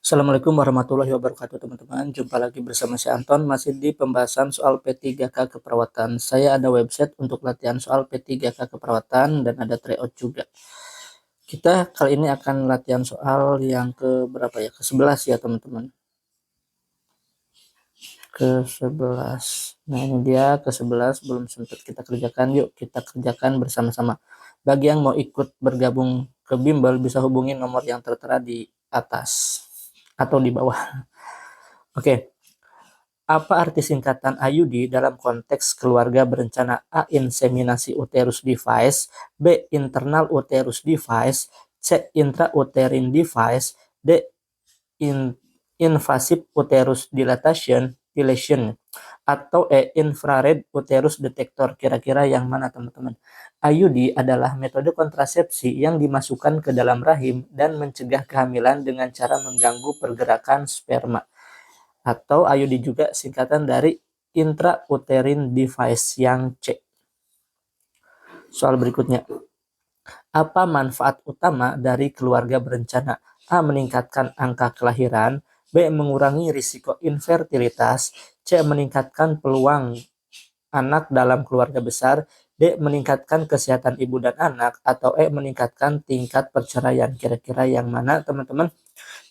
Assalamualaikum warahmatullahi wabarakatuh teman-teman. Jumpa lagi bersama saya Anton, masih di pembahasan soal P3K keperawatan. Saya ada website untuk latihan soal P3K keperawatan dan ada tryout juga. Kita kali ini akan latihan soal yang ke berapa ya? Ke-11 ya teman-teman. Ke-11. Nah ini dia ke-11, belum sempat kita kerjakan. Yuk kita kerjakan bersama-sama. Bagi yang mau ikut bergabung ke bimbel bisa hubungi nomor yang tertera di atas atau di bawah. Oke. Apa arti singkatan IUD dalam konteks keluarga berencana? A. Inseminasi uterus device, B. Internal uterus device, C. Intrauterine device, D. Invasive uterus dilation, atau E. Infrared uterus detector. Kira-kira yang mana teman-teman? IUD adalah metode kontrasepsi yang dimasukkan ke dalam rahim dan mencegah kehamilan dengan cara mengganggu pergerakan sperma. Atau IUD juga singkatan dari intrauterine device yang C. Soal berikutnya. Apa manfaat utama dari keluarga berencana? A. Meningkatkan angka kelahiran. B. Mengurangi risiko infertilitas. C. Meningkatkan peluang anak dalam keluarga besar. D. Meningkatkan kesehatan ibu dan anak. Atau E. Meningkatkan tingkat perceraian. Kira-kira yang mana teman-teman?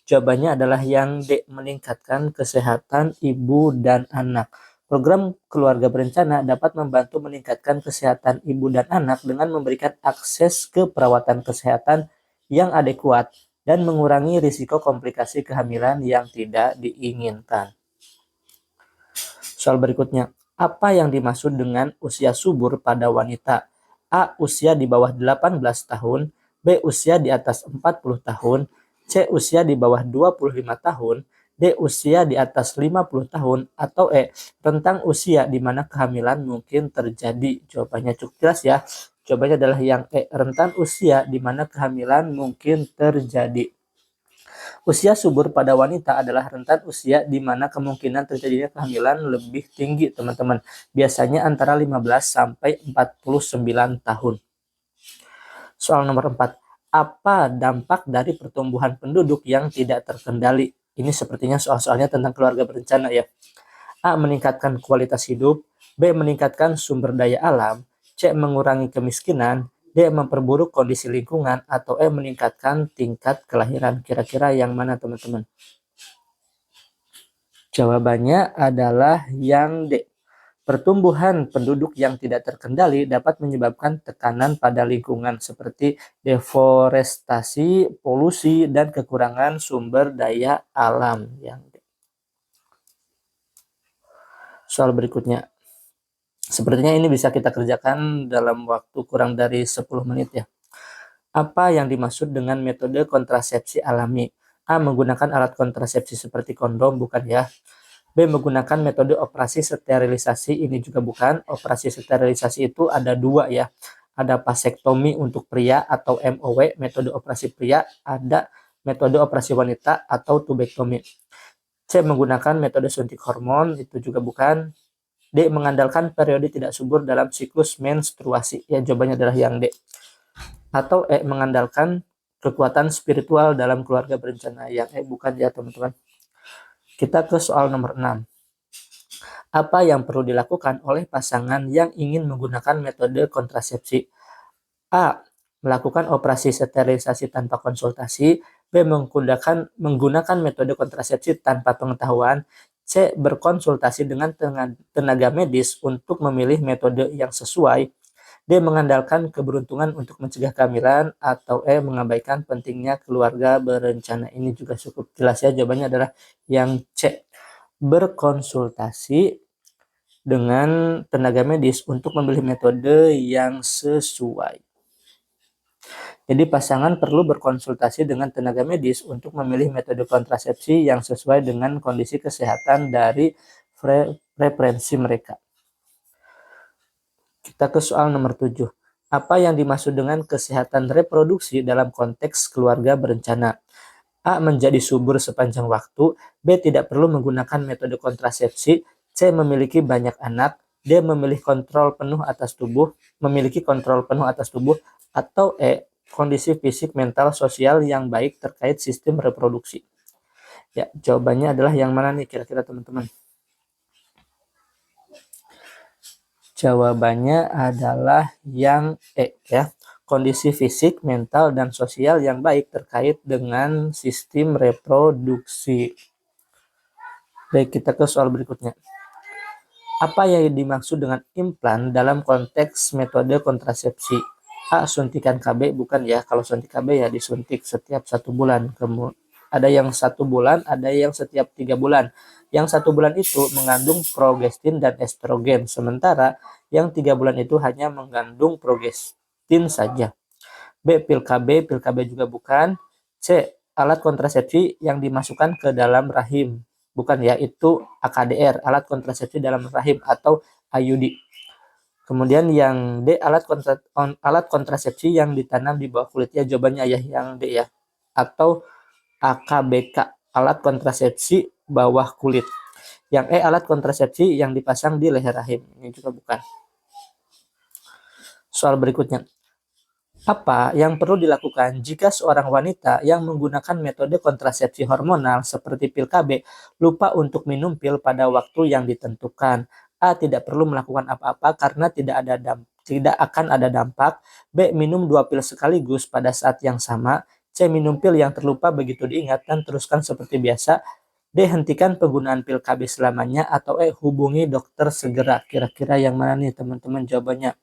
Jawabannya adalah yang D. Meningkatkan kesehatan ibu dan anak. Program keluarga berencana dapat membantu meningkatkan kesehatan ibu dan anak dengan memberikan akses ke perawatan kesehatan yang adekuat dan mengurangi risiko komplikasi kehamilan yang tidak diinginkan. Soal berikutnya, apa yang dimaksud dengan usia subur pada wanita? A. Usia di bawah 18 tahun, B. Usia di atas 40 tahun, C. Usia di bawah 25 tahun, D. Usia di atas 50 tahun, atau E. Rentang usia di mana kehamilan mungkin terjadi. Jawabannya cukup jelas ya. Jawabannya adalah yang E. Rentan usia di mana kehamilan mungkin terjadi. Usia subur pada wanita adalah rentan usia di mana kemungkinan terjadinya kehamilan lebih tinggi, teman-teman. Biasanya antara 15 sampai 49 tahun. Soal nomor 4. Apa dampak dari pertumbuhan penduduk yang tidak terkendali? Ini sepertinya soal-soalnya tentang keluarga berencana ya. A. Meningkatkan kualitas hidup. B. Meningkatkan sumber daya alam. C. Mengurangi kemiskinan. D. Memperburuk kondisi lingkungan. Atau E. Meningkatkan tingkat kelahiran. Kira-kira yang mana teman-teman? Jawabannya adalah yang D. Pertumbuhan penduduk yang tidak terkendali dapat menyebabkan tekanan pada lingkungan seperti deforestasi, polusi, dan kekurangan sumber daya alam. Soal berikutnya. Sepertinya ini bisa kita kerjakan dalam waktu kurang dari 10 menit ya. Apa yang dimaksud dengan metode kontrasepsi alami? A. Menggunakan alat kontrasepsi seperti kondom, bukan ya. B. Menggunakan metode operasi sterilisasi, ini juga bukan. Operasi sterilisasi itu ada dua ya. Ada vasektomi untuk pria atau MOW, metode operasi pria. Ada metode operasi wanita atau tubektomi. C. Menggunakan metode suntik hormon, itu juga bukan. D. Mengandalkan periode tidak subur dalam siklus menstruasi. Ya, jawabannya adalah yang D. Atau E. Mengandalkan kekuatan spiritual dalam keluarga berencana. Yang E bukan ya teman-teman. Kita ke soal nomor 6. Apa yang perlu dilakukan oleh pasangan yang ingin menggunakan metode kontrasepsi? A. Melakukan operasi sterilisasi tanpa konsultasi. B. Menggunakan metode kontrasepsi tanpa pengetahuan. C. Berkonsultasi dengan tenaga medis untuk memilih metode yang sesuai. D. Mengandalkan keberuntungan untuk mencegah kehamilan. Atau E. Mengabaikan pentingnya keluarga berencana. Ini juga cukup jelas ya. Jawabannya adalah yang C. Berkonsultasi dengan tenaga medis untuk memilih metode yang sesuai. Jadi pasangan perlu berkonsultasi dengan tenaga medis untuk memilih metode kontrasepsi yang sesuai dengan kondisi kesehatan dari preferensi mereka. Kita ke soal nomor 7. Apa yang dimaksud dengan kesehatan reproduksi dalam konteks keluarga berencana? A. Menjadi subur sepanjang waktu. B. Tidak perlu menggunakan metode kontrasepsi. C. Memiliki banyak anak. D. Memiliki kontrol penuh atas tubuh. Atau E. Kondisi fisik, mental, sosial yang baik terkait sistem reproduksi. Ya, jawabannya adalah yang mana nih kira-kira teman-teman? Jawabannya adalah yang ya. Kondisi fisik, mental, dan sosial yang baik terkait dengan sistem reproduksi. Baik, kita ke soal berikutnya. Apa yang dimaksud dengan implan dalam konteks metode kontrasepsi? A. Suntikan KB, bukan ya. Kalau suntik KB ya disuntik setiap 1 bulan. Ada yang 1 bulan, ada yang setiap 3 bulan. Yang 1 bulan itu mengandung progestin dan estrogen, sementara yang 3 bulan itu hanya mengandung progestin saja. B. Pil KB juga bukan. C. Alat kontrasepsi yang dimasukkan ke dalam rahim. Bukan ya, itu AKDR, alat kontrasepsi dalam rahim atau IUD. Kemudian yang D, alat kontrasepsi yang ditanam di bawah kulit. Ya, jawabannya ya yang D ya. Atau AKBK, alat kontrasepsi bawah kulit. Yang E, alat kontrasepsi yang dipasang di leher rahim. Ini juga bukan. Soal berikutnya. Apa yang perlu dilakukan jika seorang wanita yang menggunakan metode kontrasepsi hormonal seperti pil KB lupa untuk minum pil pada waktu yang ditentukan? A. Tidak perlu melakukan apa-apa karena tidak akan ada dampak. B. Minum 2 pil sekaligus pada saat yang sama. C. Minum pil yang terlupa begitu diingat dan teruskan seperti biasa. D. Hentikan penggunaan pil KB selamanya. Atau E. Hubungi dokter segera. Kira-kira yang mana nih teman-teman jawabannya?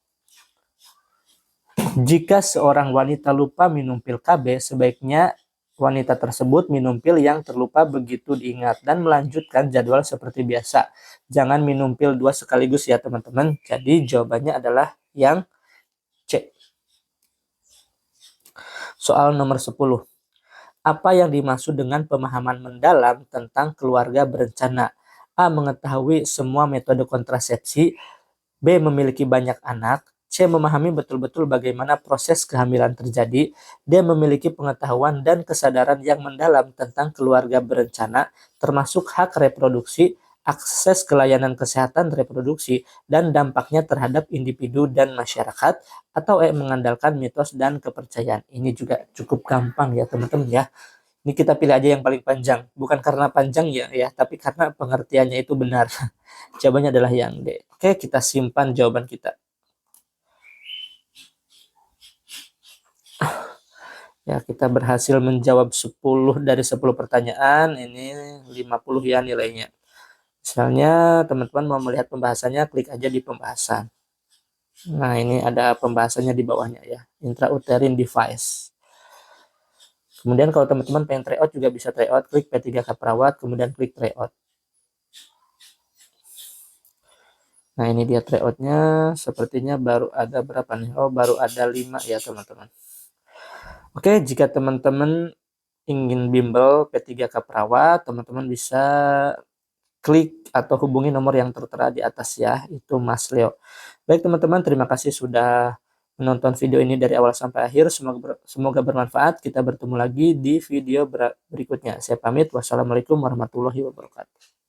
Jika seorang wanita lupa minum pil KB, sebaiknya wanita tersebut minum pil yang terlupa begitu diingat dan melanjutkan jadwal seperti biasa. Jangan minum pil 2 sekaligus ya teman-teman. Jadi jawabannya adalah yang C. Soal nomor 10. Apa yang dimaksud dengan pemahaman mendalam tentang keluarga berencana? A. Mengetahui semua metode kontrasepsi. B. Memiliki banyak anak. C. Memahami betul-betul bagaimana proses kehamilan terjadi. D. Memiliki pengetahuan dan kesadaran yang mendalam tentang keluarga berencana, termasuk hak reproduksi, akses ke layanan kesehatan reproduksi, dan dampaknya terhadap individu dan masyarakat. Atau E. Mengandalkan mitos dan kepercayaan. Ini juga cukup gampang ya teman-teman ya. Ini kita pilih aja yang paling panjang. Bukan karena panjang ya, tapi karena pengertiannya itu benar. Jawabannya adalah yang D. Oke, kita simpan jawaban kita. Ya, kita berhasil menjawab 10 dari 10 pertanyaan. Ini 50 ya nilainya. Misalnya teman-teman mau melihat pembahasannya, klik aja di pembahasan. Nah, ini ada pembahasannya di bawahnya ya. Intrauterine device. Kemudian kalau teman-teman pengen tryout juga bisa tryout, klik P3K Perawat, kemudian klik tryout. Nah, ini dia tryoutnya. Sepertinya baru ada berapa nih? Oh, baru ada 5 ya teman-teman. Oke, jika teman-teman ingin bimbel P3K Perawat, teman-teman bisa klik atau hubungi nomor yang tertera di atas ya, itu Mas Leo. Baik teman-teman, terima kasih sudah menonton video ini dari awal sampai akhir. Semoga bermanfaat. Kita bertemu lagi di video berikutnya. Saya pamit. Wassalamualaikum warahmatullahi wabarakatuh.